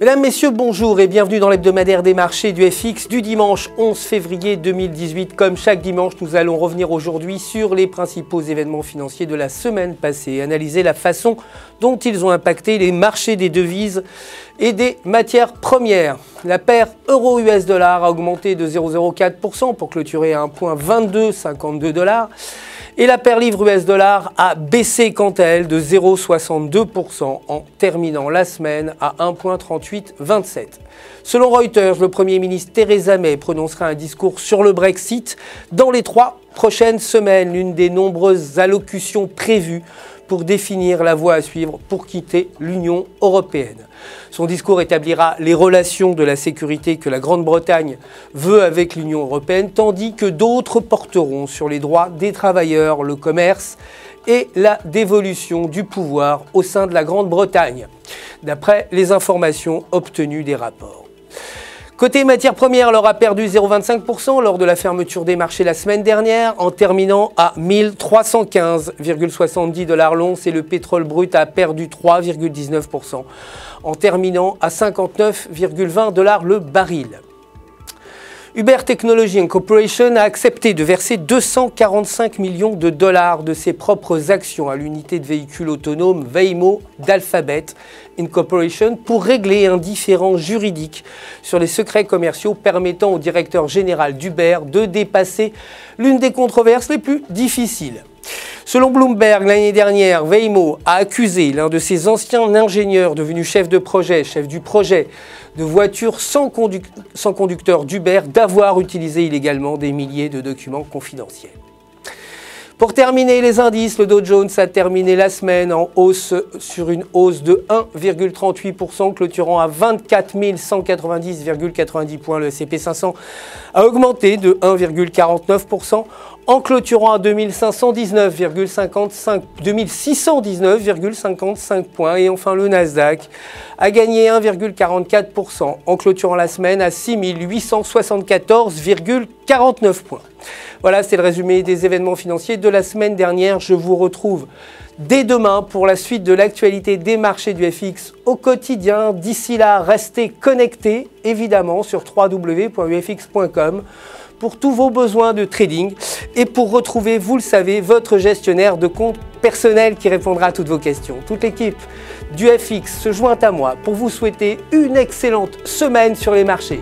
Mesdames, Messieurs, bonjour et bienvenue dans l'hebdomadaire des marchés du FX du dimanche 11 février 2018. Comme chaque dimanche, nous allons revenir aujourd'hui sur les principaux événements financiers de la semaine passée et analyser la façon dont ils ont impacté les marchés des devises et des matières premières. La paire euro-US$ a augmenté de 0,04% pour clôturer à 1,2252 $. Et la paire livre US$ a baissé quant à elle de 0,62% en terminant la semaine à 1,3827. Selon Reuters, le Premier ministre Theresa May prononcera un discours sur le Brexit dans les 3 prochaines semaines, l'une des nombreuses allocutions prévues pour définir la voie à suivre pour quitter l'Union européenne. Son discours établira les relations de la sécurité que la Grande-Bretagne veut avec l'Union européenne, tandis que d'autres porteront sur les droits des travailleurs, le commerce et la dévolution du pouvoir au sein de la Grande-Bretagne, d'après les informations obtenues des rapports. Côté matières premières, l'or a perdu 0,25% lors de la fermeture des marchés la semaine dernière, en terminant à 1315,70 $ l'once, et le pétrole brut a perdu 3,19% en terminant à 59,20 $ le baril. Uber Technology Incorporation a accepté de verser 245 millions de dollars de ses propres actions à l'unité de véhicules autonomes Waymo d'Alphabet Incorporation pour régler un différend juridique sur les secrets commerciaux permettant au directeur général d'Uber de dépasser l'une des controverses les plus difficiles. Selon Bloomberg, l'année dernière, Waymo a accusé l'un de ses anciens ingénieurs devenu chef du projet de voitures sans conducteur d'Uber d'avoir utilisé illégalement des milliers de documents confidentiels. Pour terminer les indices, le Dow Jones a terminé la semaine en hausse sur une hausse de 1,38%, clôturant à 24 190,90 points. Le S&P 500 a augmenté de 1,49%. En clôturant à 2619,55 points. Et enfin, le Nasdaq a gagné 1,44% en clôturant la semaine à 6874,49 points. Voilà, c'est le résumé des événements financiers de la semaine dernière. Je vous retrouve dès demain pour la suite de l'actualité des marchés du FX au quotidien. D'ici là, restez connectés, évidemment, sur www.ufx.com. pour tous vos besoins de trading et pour retrouver, vous le savez, votre gestionnaire de compte personnel qui répondra à toutes vos questions. Toute l'équipe du FX se joint à moi pour vous souhaiter une excellente semaine sur les marchés.